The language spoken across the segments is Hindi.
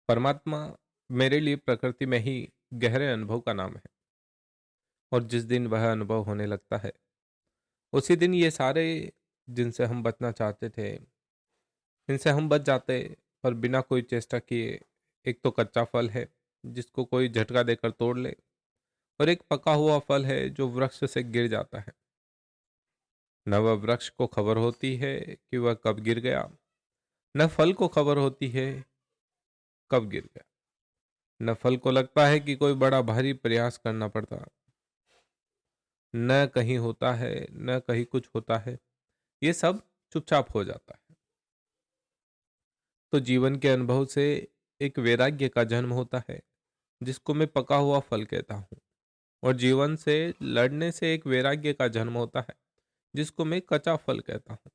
परमात्मा मेरे लिए प्रकृति में ही गहरे अनुभव का नाम है। और जिस दिन वह अनुभव होने लगता है उसी दिन ये सारे जिनसे हम बचना चाहते थे इनसे हम बच जाते, पर बिना कोई चेष्टा किए। एक तो कच्चा फल है जिसको कोई झटका देकर तोड़ ले, और एक पका हुआ फल है जो वृक्ष से गिर जाता है। न वह वृक्ष को खबर होती है कि वह कब गिर गया, न फल को खबर होती है कब गिर गया। न फल को लगता है कि कोई बड़ा भारी प्रयास करना पड़ता, न कहीं होता है न कहीं कुछ होता है। ये सब चुपचाप हो जाता है। तो जीवन के अनुभव से एक वैराग्य का जन्म होता है जिसको मैं पका हुआ फल कहता हूँ। और जीवन से लड़ने से एक वैराग्य का जन्म होता है जिसको मैं कच्चा फल कहता हूँ।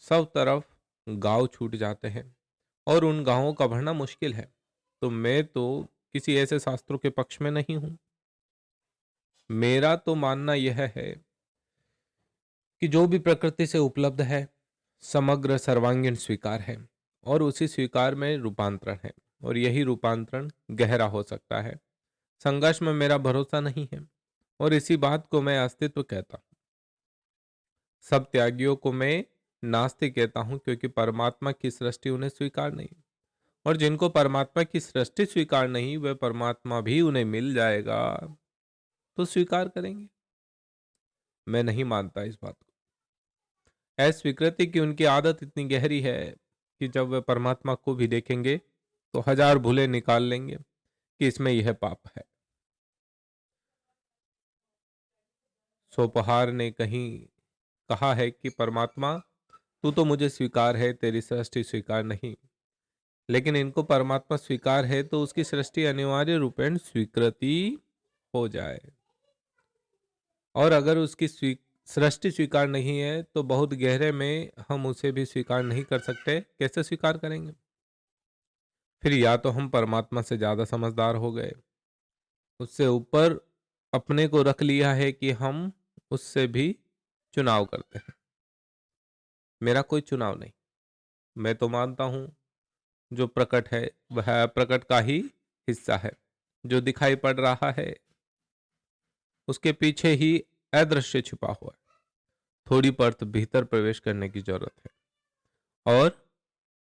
सब तरफ गांव छूट जाते हैं और उन गांवों का भरना मुश्किल है। तो मैं तो किसी ऐसे शास्त्रों के पक्ष में नहीं हूं। मेरा तो मानना यह है कि जो भी प्रकृति से उपलब्ध है समग्र सर्वांगीण स्वीकार है, और उसी स्वीकार में रूपांतरण है। और यही रूपांतरण गहरा हो सकता है। संघर्ष में मेरा भरोसा नहीं है, और इसी बात को मैं अस्तित्व कहता हूं। सब त्यागियों को मैं नास्तिक कहता हूं, क्योंकि परमात्मा की सृष्टि उन्हें स्वीकार नहीं। और जिनको परमात्मा की सृष्टि स्वीकार नहीं, वह परमात्मा भी उन्हें मिल जाएगा तो स्वीकार करेंगे। मैं नहीं मानता इस बात को। अस्वीकृति की उनकी आदत इतनी गहरी है कि जब वे परमात्मा को भी देखेंगे तो हजार भूले निकाल लेंगे कि इसमें यह पाप है। सोपहार ने कहीं कहा है कि परमात्मा तू तो मुझे स्वीकार है, तेरी सृष्टि स्वीकार नहीं। लेकिन इनको परमात्मा स्वीकार है तो उसकी सृष्टि अनिवार्य रूपेण स्वीकृति हो जाए। और अगर उसकी सृष्टि स्वीकार नहीं है तो बहुत गहरे में हम उसे भी स्वीकार नहीं कर सकते। कैसे स्वीकार करेंगे? फिर या तो हम परमात्मा से ज्यादा समझदार हो गए, उससे ऊपर अपने को रख लिया है कि हम उससे भी चुनाव करते हैं। मेरा कोई चुनाव नहीं। मैं तो मानता हूं जो प्रकट है वह प्रकट का ही हिस्सा है। जो दिखाई पड़ रहा है उसके पीछे ही अदृश्य छिपा हुआ है। थोड़ी परत भीतर प्रवेश करने की जरूरत है। और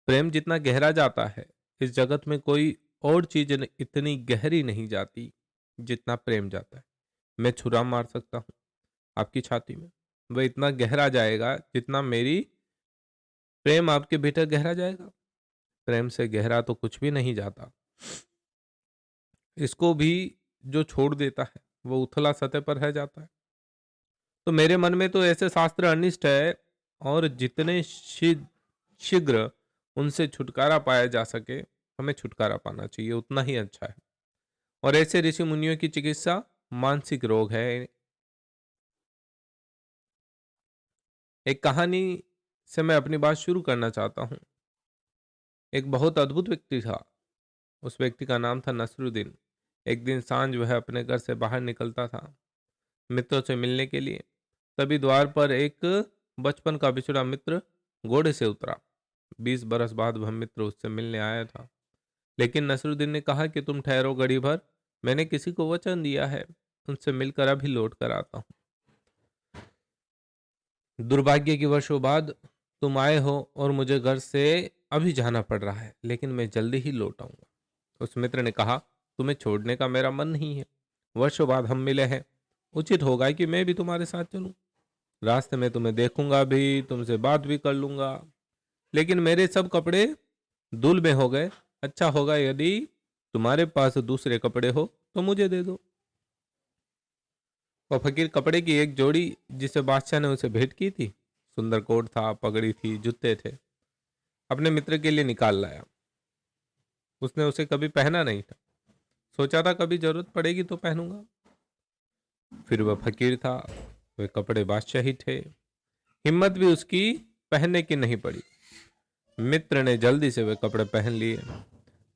प्रेम जितना गहरा जाता है, इस जगत में कोई और चीज इतनी गहरी नहीं जाती जितना प्रेम जाता है। मैं छुरा मार सकता हूँ आपकी छाती में, वह इतना गहरा जाएगा जितना मेरी प्रेम आपके भीतर गहरा जाएगा। प्रेम से गहरा तो कुछ भी नहीं जाता। इसको भी जो छोड़ देता है वो उथला सतह पर रह जाता है। तो मेरे मन में तो ऐसे शास्त्र अनिष्ट है, और जितने शीघ्र उनसे छुटकारा पाया जा सके हमें छुटकारा पाना चाहिए, उतना ही अच्छा है। और ऐसे ऋषि मुनियों की चिकित्सा मानसिक रोग है। एक कहानी से मैं अपनी बात शुरू करना चाहता हूँ। एक बहुत अद्भुत व्यक्ति था। उस व्यक्ति का नाम था नसरुद्दीन। एक दिन सांझ वह अपने घर से बाहर निकलता था मित्रों से मिलने के लिए। तभी द्वार पर एक बचपन का बिछड़ा मित्र घोड़े से उतरा। 20 बरस बाद वह मित्र उससे मिलने आया था। लेकिन नसरुद्दीन ने कहा कि तुम ठहरो घड़ी भर, मैंने किसी को वचन दिया है, उनसे मिलकर अभी लौट कर आता हूँ। दुर्भाग्य की वर्षों बाद तुम आए हो और मुझे घर से अभी जाना पड़ रहा है, लेकिन मैं जल्दी ही लौट आऊंगा। उस मित्र ने कहा, तुम्हें छोड़ने का मेरा मन नहीं है। वर्षों बाद हम मिले हैं, उचित होगा कि मैं भी तुम्हारे साथ चलूं। रास्ते में तुम्हें देखूंगा भी, तुमसे बात भी कर लूंगा। लेकिन मेरे सब कपड़े धूल में हो गए। अच्छा होगा यदि तुम्हारे पास दूसरे कपड़े हो तो मुझे दे दो। वह फकीर कपड़े की एक जोड़ी जिसे बादशाह ने उसे भेंट की थी, सुंदर कोट था, पगड़ी थी, जूते थे, अपने मित्र के लिए निकाल लाया। उसने उसे कभी पहना नहीं था। सोचा था कभी जरूरत पड़ेगी तो पहनूंगा। फिर वह फकीर था, वे कपड़े बादशाही थे। हिम्मत भी उसकी पहनने की नहीं पड़ी। मित्र ने जल्दी से वे कपड़े पहन लिए।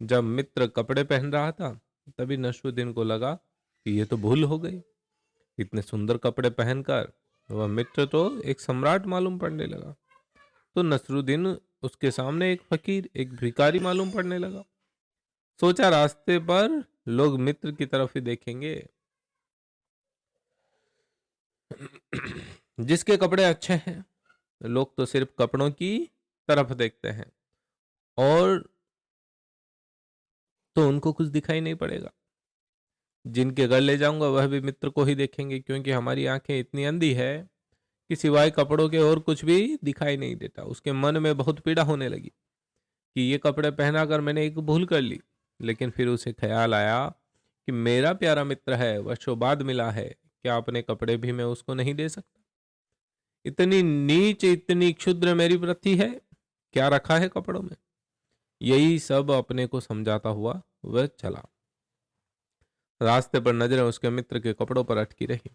जब मित्र कपड़े पहन रहा था तभी नसरुद्दीन को लगा कि यह तो भूल हो गई। इतने सुंदर कपड़े पहनकर वह मित्र तो एक सम्राट मालूम पड़ने लगा। तो नसरुद्दीन उसके सामने एक फकीर, एक भिखारी मालूम पड़ने लगा। सोचा रास्ते पर लोग मित्र की तरफ ही देखेंगे। जिसके कपड़े अच्छे हैं, लोग तो सिर्फ कपड़ों की तरफ देखते हैं, और तो उनको कुछ दिखाई नहीं पड़ेगा। जिनके घर ले जाऊंगा वह भी मित्र को ही देखेंगे, क्योंकि हमारी आंखें इतनी अंधी है कि सिवाय कपड़ों के और कुछ भी दिखाई नहीं देता। उसके मन में बहुत पीड़ा होने लगी कि ये कपड़े पहना कर मैंने एक भूल कर ली। लेकिन फिर उसे ख्याल आया कि मेरा प्यारा मित्र है, वर्षों बाद मिला है, क्या अपने कपड़े भी मैं उसको नहीं दे सकता? इतनी नीच, इतनी क्षुद्र मेरी वृत्ति है, क्या रखा है कपड़ों में? यही सब अपने को समझाता हुआ वह चला। रास्ते पर नजरें उसके मित्र के कपड़ों पर अटकी रही।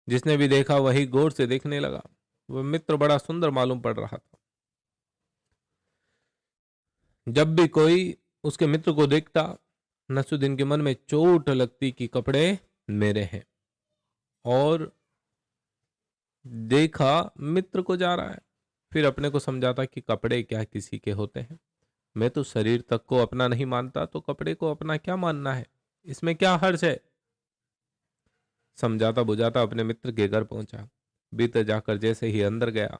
जिसने भी देखा वही गौर से देखने लगा। वह मित्र बड़ा सुंदर मालूम पड़ रहा था। जब भी कोई उसके मित्र को देखता, नसरुद्दीन के मन में चोट लगती कि कपड़े मेरे हैं, और देखा मित्र को जा रहा है। फिर अपने को समझाता कि कपड़े क्या किसी के होते हैं? मैं तो शरीर तक को अपना नहीं मानता, तो कपड़े को अपना क्या मानना है? इसमें क्या हर्ज है? समझाता बुझाता अपने मित्र के घर पहुंचा। भीतर जाकर जैसे ही अंदर गया,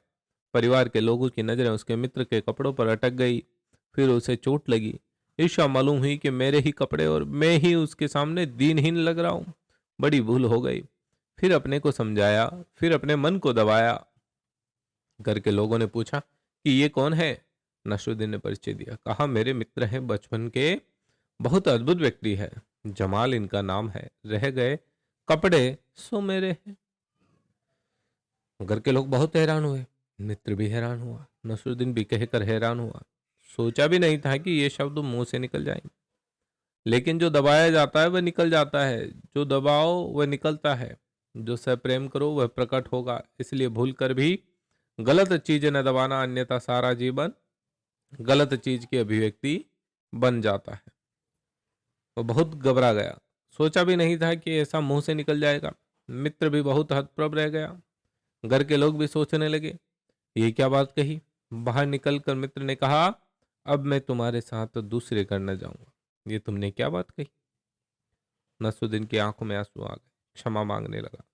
परिवार के लोगों की नजरें उसके मित्र के कपड़ों पर अटक गई। फिर उसे चोट लगी। ईर्ष्या मालूम हुई कि मेरे ही कपड़े और मैं ही उसके सामने दीनहीन लग रहा हूं। बड़ी भूल हो गई। फिर अपने को समझाया, फिर अपने मन को दबाया। घर के लोगों ने पूछा कि ये कौन है? नसरुद्दीन ने परिचय दिया। कहा, मेरे मित्र हैं बचपन के, बहुत अद्भुत व्यक्ति है, जमाल इनका नाम है। रह गए कपड़े सो मेरे हैं। घर के लोग बहुत हैरान हुए, मित्र भी हैरान हुआ, नसरुद्दीन भी कहकर हैरान हुआ। सोचा भी नहीं था कि ये शब्द मुंह से निकल जाएंगे। लेकिन जो दबाया जाता है वह निकल जाता है, जो दबाओ वह निकलता है, जो सप्रेम करो वह प्रकट होगा। इसलिए भूल कर भी गलत चीज न दबाना, अन्यथा सारा जीवन गलत चीज की अभिव्यक्ति बन जाता है। वो बहुत घबरा गया। सोचा भी नहीं था कि ऐसा मुंह से निकल जाएगा। मित्र भी बहुत हतप्रभ रह गया। घर के लोग भी सोचने लगे, ये क्या बात कही? बाहर निकलकर मित्र ने कहा, अब मैं तुम्हारे साथ दूसरे घर न जाऊंगा। ये तुमने क्या बात कही? नसरुद्दीन की आंखों में आंसू आ गए। क्षमा मांगने लगा।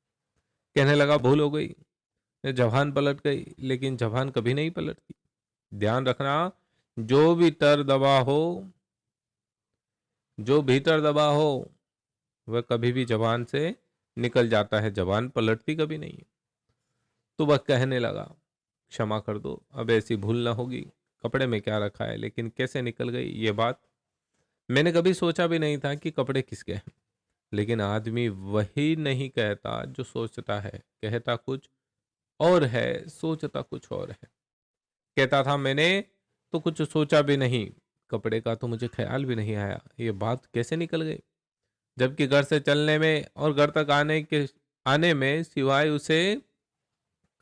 कहने लगा, भूल हो गई, ये जबान पलट गई, लेकिन जबान कभी नहीं पलटती। ध्यान रखना, जो भी तर दबा हो, जो भीतर दबा हो, वह कभी भी जबान से निकल जाता है, जबान पलटती कभी नहीं है। तो वह कहने लगा, क्षमा कर दो, अब ऐसी भूल ना होगी। कपड़े में क्या रखा है, लेकिन कैसे निकल गई ये बात? मैंने कभी सोचा भी नहीं था कि कपड़े किसके हैं। लेकिन आदमी वही नहीं कहता जो सोचता है, कहता कुछ और है, सोचता कुछ और है। कहता था, मैंने तो कुछ सोचा भी नहीं, कपड़े का तो मुझे ख्याल भी नहीं आया, ये बात कैसे निकल गई? जबकि घर से चलने में और घर तक आने में सिवाय उसे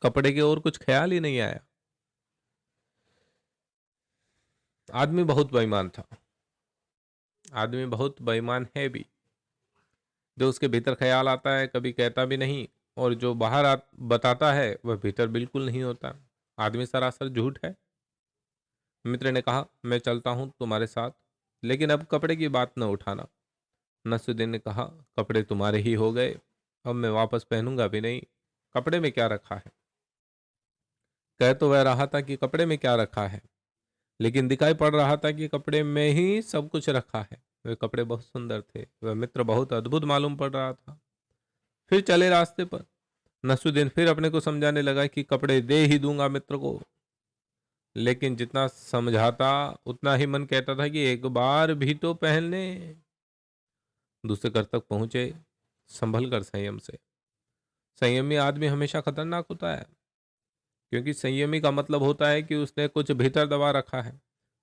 कपड़े के और कुछ ख्याल ही नहीं आया। आदमी बहुत बेईमान था। आदमी बहुत बेईमान है भी। जो उसके भीतर ख्याल आता है कभी कहता भी नहीं, और जो बाहर बताता है वह भीतर बिल्कुल नहीं होता। आदमी सरासर झूठ है। मित्र ने कहा, मैं चलता हूं तुम्हारे साथ, लेकिन अब कपड़े की बात न उठाना। नसरुद्दीन ने कहा, कपड़े तुम्हारे ही हो गए, अब मैं वापस पहनूंगा भी नहीं। कपड़े में क्या रखा है? कह तो वह रहा था कि कपड़े में क्या रखा है, लेकिन दिखाई पड़ रहा था कि कपड़े में ही सब कुछ रखा है। वे कपड़े बहुत सुंदर थे, वह मित्र बहुत अद्भुत मालूम पड़ रहा था। फिर चले रास्ते पर। नसरुद्दीन फिर अपने को समझाने लगा कि कपड़े दे ही दूंगा मित्र को। लेकिन जितना समझाता उतना ही मन कहता था कि एक बार भी तो पहनने। दूसरे घर तक पहुंचे, संभल कर, संयम से। संयमी आदमी हमेशा खतरनाक होता है, क्योंकि संयमी का मतलब होता है कि उसने कुछ भीतर दबा रखा है।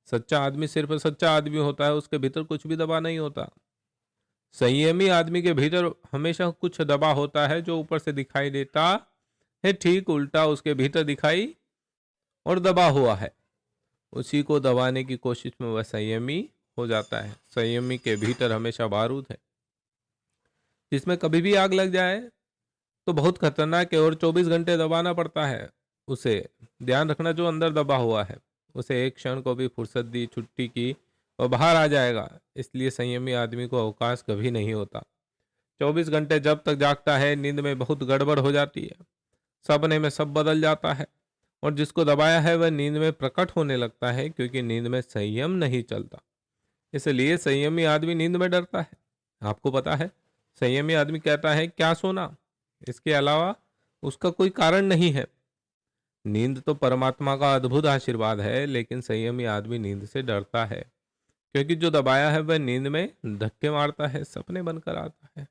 सच्चा आदमी सिर्फ सच्चा आदमी होता है, उसके भीतर कुछ भी दबा नहीं होता। संयमी आदमी के भीतर हमेशा कुछ दबा होता है जो ऊपर से दिखाई देता है, ठीक उल्टा उसके भीतर दिखाई और दबा हुआ है। उसी को दबाने की कोशिश में वह संयमी हो जाता है। संयमी के भीतर हमेशा बारूद है, जिसमें कभी भी आग लग जाए तो बहुत खतरनाक है और 24 घंटे दबाना पड़ता है उसे। ध्यान रखना, जो अंदर दबा हुआ है उसे एक क्षण को भी फुर्सत दी छुट्टी की और बाहर आ जाएगा। इसलिए संयमी आदमी को अवकाश कभी नहीं होता। 24 घंटे जब तक जागता है, नींद में बहुत गड़बड़ हो जाती है, सपने में सब बदल जाता है, और जिसको दबाया है वह नींद में प्रकट होने लगता है, क्योंकि नींद में संयम नहीं चलता। इसलिए संयमी आदमी नींद में डरता है। आपको पता है, संयमी आदमी कहता है क्या सोना, इसके अलावा उसका कोई कारण नहीं है। नींद तो परमात्मा का अद्भुत आशीर्वाद है, लेकिन संयमी आदमी नींद से डरता है, क्योंकि जो दबाया है वह नींद में धक्के मारता है, सपने बनकर आता है।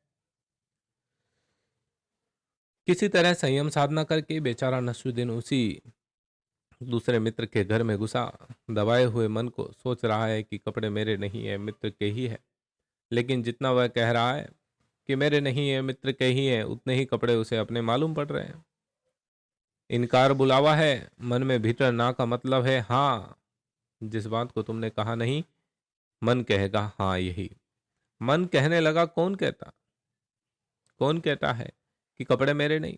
किसी तरह संयम साधना करके बेचारा नसरुद्दीन उसी दूसरे मित्र के घर में घुसा। दबाए हुए मन को सोच रहा है कि कपड़े मेरे नहीं है, मित्र के ही है। लेकिन जितना वह कह रहा है कि मेरे नहीं है, मित्र के ही है, उतने ही कपड़े उसे अपने मालूम पड़ रहे हैं। इनकार बुलावा है, मन में भीतर ना का मतलब है हाँ। जिस बात को तुमने कहा नहीं, मन कहेगा हाँ यही। मन कहने लगा कौन कहता है कि कपड़े मेरे नहीं।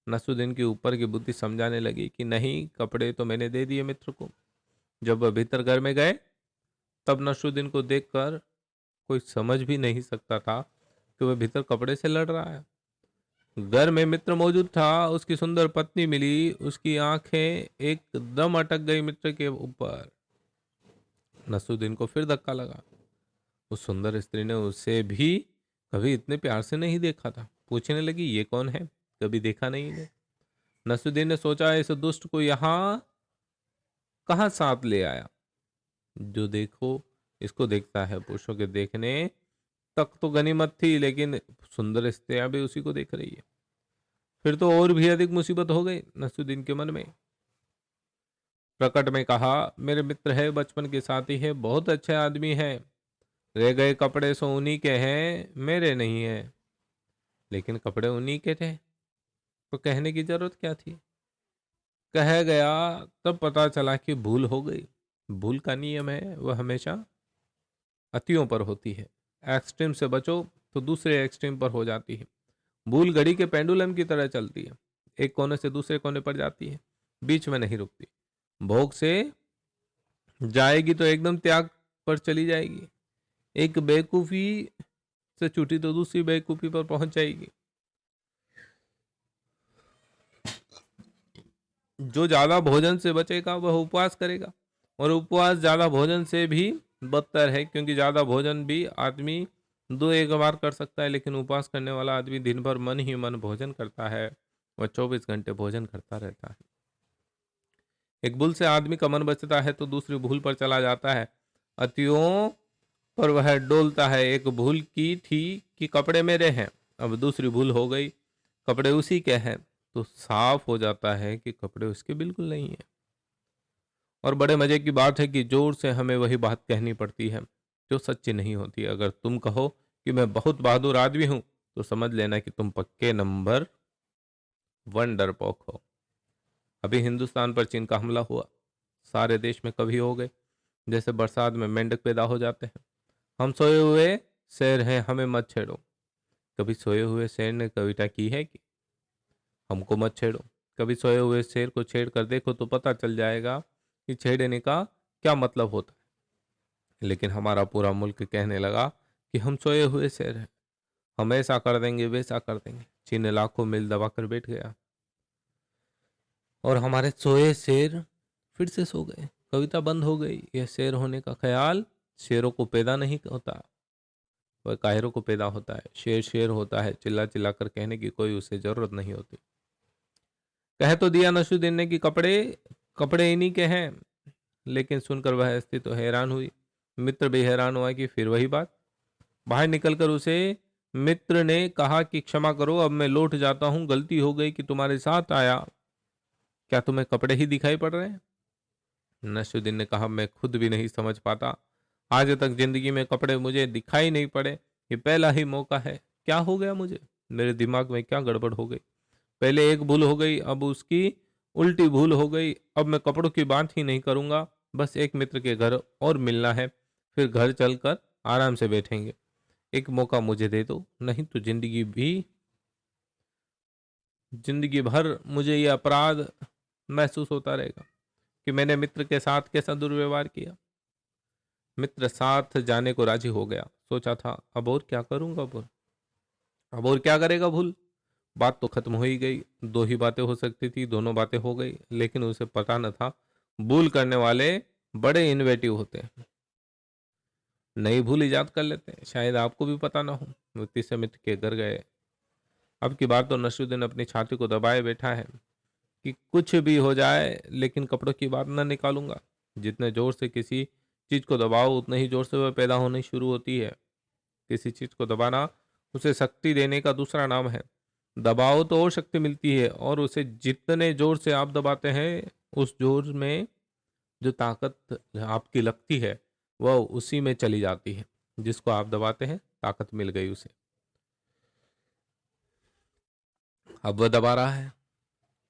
नसरुद्दीन की ऊपर की बुद्धि समझाने लगी कि नहीं, कपड़े तो मैंने दे दिए मित्र को। जब वह भीतर घर में गए, तब नसरुद्दीन को देखकर कोई समझ भी नहीं सकता था कि वह भीतर कपड़े से लड़ रहा है। घर में मित्र मौजूद था, उसकी सुंदर पत्नी मिली, उसकी आंखें एकदम अटक गई मित्र के ऊपर। नसरुद्दीन को फिर धक्का लगा। उस सुंदर स्त्री ने उसे भी कभी इतने प्यार से नहीं देखा था। पूछने लगी ये कौन है, कभी देखा नहीं है। नसरुद्दीन ने सोचा इस दुष्ट को यहाँ कहाँ साथ ले आया। जो देखो इसको देखता है, पुरुषों के देखने तक तो गनीमत थी, लेकिन सुंदर स्त्रियां भी उसी को देख रही है। फिर तो और भी अधिक मुसीबत हो गई नसरुद्दीन के मन में। प्रकट में कहा मेरे मित्र है, बचपन के साथी है, बहुत अच्छे आदमी है, रह गए कपड़े सो उन्हीं के हैं, मेरे नहीं है। लेकिन कपड़े उन्हीं के थे तो कहने की जरूरत क्या थी। कह गया तब पता चला कि भूल हो गई। भूल का नियम है वह हमेशा अतियों पर होती है। एक्सट्रीम से बचो तो दूसरे एक्सट्रीम पर हो जाती है। भूल घड़ी के पेंडुलम की तरह चलती है, एक कोने से दूसरे कोने पर जाती है, बीच में नहीं रुकती। भोग से जाएगी तो एकदम त्याग पर चली जाएगी। एक बेवकूफी से छूटी तो दूसरी बेवकूफी पर पहुंच जाएगी। जो ज्यादा भोजन से बचेगा वह उपवास करेगा, और उपवास ज्यादा भोजन से भी बदतर है, क्योंकि ज्यादा भोजन भी आदमी दो एक बार कर सकता है, लेकिन उपवास करने वाला आदमी दिन भर मन ही मन भोजन करता है। वह 24 घंटे भोजन करता रहता है। एक भूल से आदमी का मन बचता है तो दूसरी भूल पर चला जाता है। अतियों पर वह डोलता है। एक भूल की थी कि कपड़े मेरे हैं, अब दूसरी भूल हो गई कपड़े उसी के हैं, तो साफ हो जाता है कि कपड़े उसके बिल्कुल नहीं है। और बड़े मजे की बात है कि जोर से हमें वही बात कहनी पड़ती है जो सच्ची नहीं होती। अगर तुम कहो कि मैं बहुत बहादुर आदमी हूं, तो समझ लेना कि तुम पक्के नंबर 1 डरपोक हो। अभी हिंदुस्तान पर चीन का हमला हुआ, सारे देश में कभी हो गए जैसे बरसात में मेंढक पैदा हो जाते हैं। हम सोए हुए शेर हैं, हमें मत छेड़ो। कभी सोए हुए शेर ने कविता की है कि हमको मत छेड़ो। कभी सोए हुए शेर को छेड़ कर देखो तो पता चल जाएगा कि छेड़ने का क्या मतलब होता है। लेकिन हमारा पूरा मुल्क कहने लगा कि हम सोए हुए शेर हैं, हम ऐसा कर देंगे वैसा कर देंगे। चीन लाखों मील दबा कर बैठ गया और हमारे सोए शेर फिर से सो गए। कविता बंद हो गई। यह शेर होने का ख्याल शेरों को पैदा नहीं होता, वह कायरों को पैदा होता है। शेर शेर होता है, चिल्ला चिल्ला कर कहने की कोई उसे जरूरत नहीं होती। कह तो दिया नसरुद्दीन ने कि कपड़े कपड़े इन्हीं के हैं, लेकिन सुनकर वह हस्ती तो हैरान हुई। मित्र भी हैरान हुआ कि फिर वही बात। बाहर निकलकर उसे मित्र ने कहा कि क्षमा करो, अब मैं लौट जाता हूं, गलती हो गई कि तुम्हारे साथ आया। क्या तुम्हें कपड़े ही दिखाई पड़ रहे हैं? नसरुद्दीन ने कहा मैं खुद भी नहीं समझ पाता, आज तक जिंदगी में कपड़े मुझे दिखाई नहीं पड़े, ये पहला ही मौका है। क्या हो गया मुझे? मेरे दिमाग में क्या गड़बड़ हो गई? पहले एक भूल हो गई, अब उसकी उल्टी भूल हो गई। अब मैं कपड़ों की बात ही नहीं करूंगा, बस एक मित्र के घर और मिलना है, फिर घर चलकर आराम से बैठेंगे। एक मौका मुझे दे दो, नहीं तो जिंदगी भर मुझे ये अपराध महसूस होता रहेगा कि मैंने मित्र के साथ कैसा दुर्व्यवहार किया। मित्र साथ जाने को राजी हो गया। सोचा था अब और क्या करूंगा भूल, अब और क्या करेगा भूल। बात तो खत्म हो ही गई। दो ही बातें हो सकती थी, दोनों बातें हो गई, लेकिन उसे पता न था भूल करने वाले बड़े इनोवेटिव होते हैं, नई भूल इजाद कर लेते हैं। शायद आपको भी पता ना हो। वो तीसरे मित्र के घर गए। अब की बात तो नसरुद्दीन अपनी छाती को दबाए बैठा है कि कुछ भी हो जाए लेकिन कपड़ों की बात ना निकालूंगा। जितने जोर से किसी चीज को दबाओ उतने ही जोर से वह पैदा होनी शुरू होती है। किसी चीज को दबाना उसे शक्ति देने का दूसरा नाम है। दबाओ तो और शक्ति मिलती है, और उसे जितने जोर से आप दबाते हैं उस जोर में जो ताकत आपकी लगती है वह उसी में चली जाती है। जिसको आप दबाते हैं ताकत मिल गई उसे। अब वह दबा रहा है,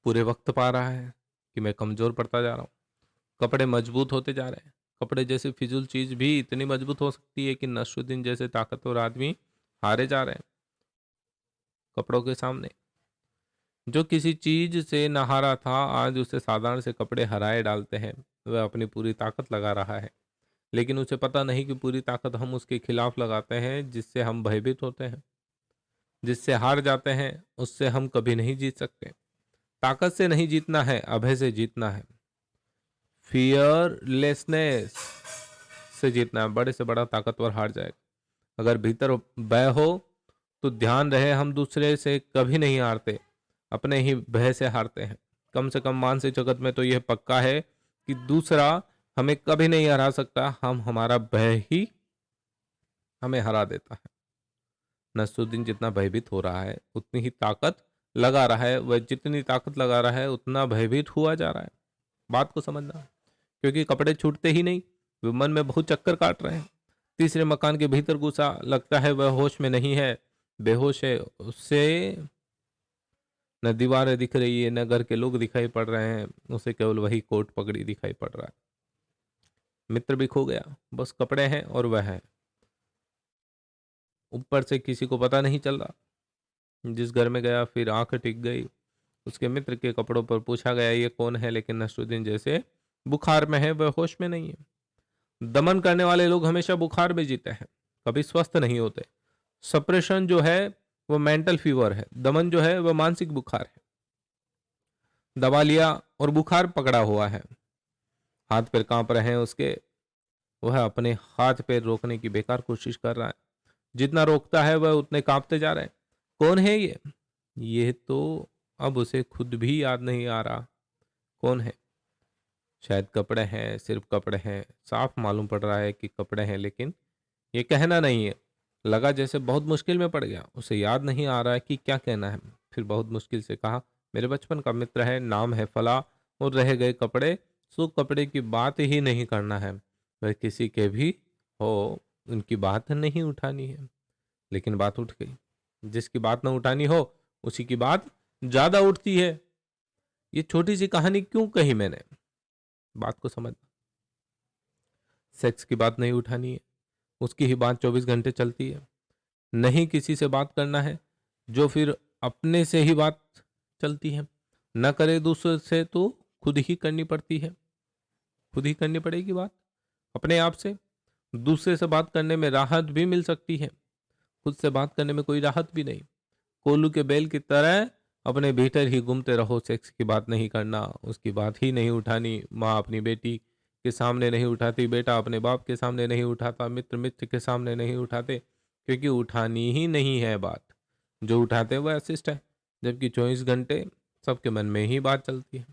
पूरे वक्त पा रहा है कि मैं कमजोर पड़ता जा रहा हूँ। कपड़े मजबूत होते जा रहे हैं। कपड़े जैसी फिजूल चीज भी इतनी मजबूत हो सकती है कि नसरुद्दीन जैसे ताकतवर आदमी हारे जा रहे हैं कपड़ों के सामने। जो किसी चीज से न हारा था आज उसे साधारण से कपड़े हराए डालते हैं। वह अपनी पूरी ताकत लगा रहा है, लेकिन उसे पता नहीं कि पूरी ताकत हम उसके खिलाफ लगाते हैं, जिससे हम भयभीत होते हैं, जिससे हार जाते हैं। उससे हम कभी नहीं जीत सकते। ताकत से नहीं जीतना है, अभय से जीतना है, फियरलेसनेस से जीतना है। बड़े से बड़ा ताकतवर हार जाएगा। अगर भीतर भय हो तो ध्यान रहे हम दूसरे से कभी नहीं हारते, अपने ही भय से हारते हैं। कम से कम मानसिक जगत में तो यह पक्का है कि दूसरा हमें कभी नहीं हरा सकता। हम हमारा भय ही हमें हरा देता है। नसरुद्दीन जितना भयभीत हो रहा है उतनी ही ताकत लगा रहा है, वह जितनी ताकत लगा रहा है उतना भयभीत हुआ जा रहा है। बात को समझना, क्योंकि कपड़े छूटते ही नहीं। वे मन में बहुत चक्कर काट रहे हैं। तीसरे मकान के भीतर घुसा, लगता है वह होश में नहीं है, बेहोश है। उससे न दीवारें दिख रही है, न घर के लोग दिखाई पड़ रहे हैं। उसे केवल वही कोट पगड़ी दिखाई पड़ रहा है। मित्र भी खो गया, बस कपड़े हैं और वह है। ऊपर से किसी को पता नहीं चल रहा। जिस घर में गया फिर आंख टिक गई। उसके मित्र के कपड़ों पर पूछा गया ये कौन है, लेकिन नसरुद्दीन जैसे बुखार में है, वह होश में नहीं है। दमन करने वाले लोग हमेशा बुखार में जीते हैं, कभी स्वस्थ नहीं होते। सप्रेशन जो है वो मेंटल फीवर है, दमन जो है वह मानसिक बुखार है। दबा लिया और बुखार पकड़ा हुआ है। हाथ पैर कांप रहे हैं उसके। वह अपने हाथ पैर रोकने की बेकार कोशिश कर रहा है। जितना रोकता है वह उतने कांपते जा रहे हैं। कौन है ये तो अब उसे खुद भी याद नहीं आ रहा कौन है। शायद कपड़े हैं, सिर्फ कपड़े हैं। साफ मालूम पड़ रहा है कि कपड़े हैं, लेकिन ये कहना नहीं है। लगा जैसे बहुत मुश्किल में पड़ गया। उसे याद नहीं आ रहा है कि क्या कहना है। फिर बहुत मुश्किल से कहा, मेरे बचपन का मित्र है, नाम है फला, और रह गए कपड़े। सो कपड़े की बात ही नहीं करना है। वह किसी के भी हो, उनकी बात नहीं उठानी है। लेकिन बात उठ गई। जिसकी बात ना उठानी हो उसी की बात ज्यादा उठती है। ये छोटी सी कहानी क्यों कही मैंने, बात को समझ। सेक्स की बात नहीं उठानी है, उसकी ही बात 24 घंटे चलती है। नहीं किसी से बात करना है, जो फिर अपने से ही बात चलती है। न करे दूसरे से तो खुद ही करनी पड़ती है। खुद ही करनी पड़ेगी बात अपने आप से। दूसरे से बात करने में राहत भी मिल सकती है, खुद से बात करने में कोई राहत भी नहीं। कोल्लू के बैल की तरह अपने भीतर ही घूमते रहो। सेक्स की बात नहीं करना, उसकी बात ही नहीं उठानी। माँ अपनी बेटी के सामने नहीं उठाती, बेटा अपने बाप के सामने नहीं उठाता, मित्र मित्र के सामने नहीं उठाते, क्योंकि उठानी ही नहीं है बात। जो उठाते हैं वह अशिष्ट है, जबकि 24 घंटे सबके मन में ही बात चलती है।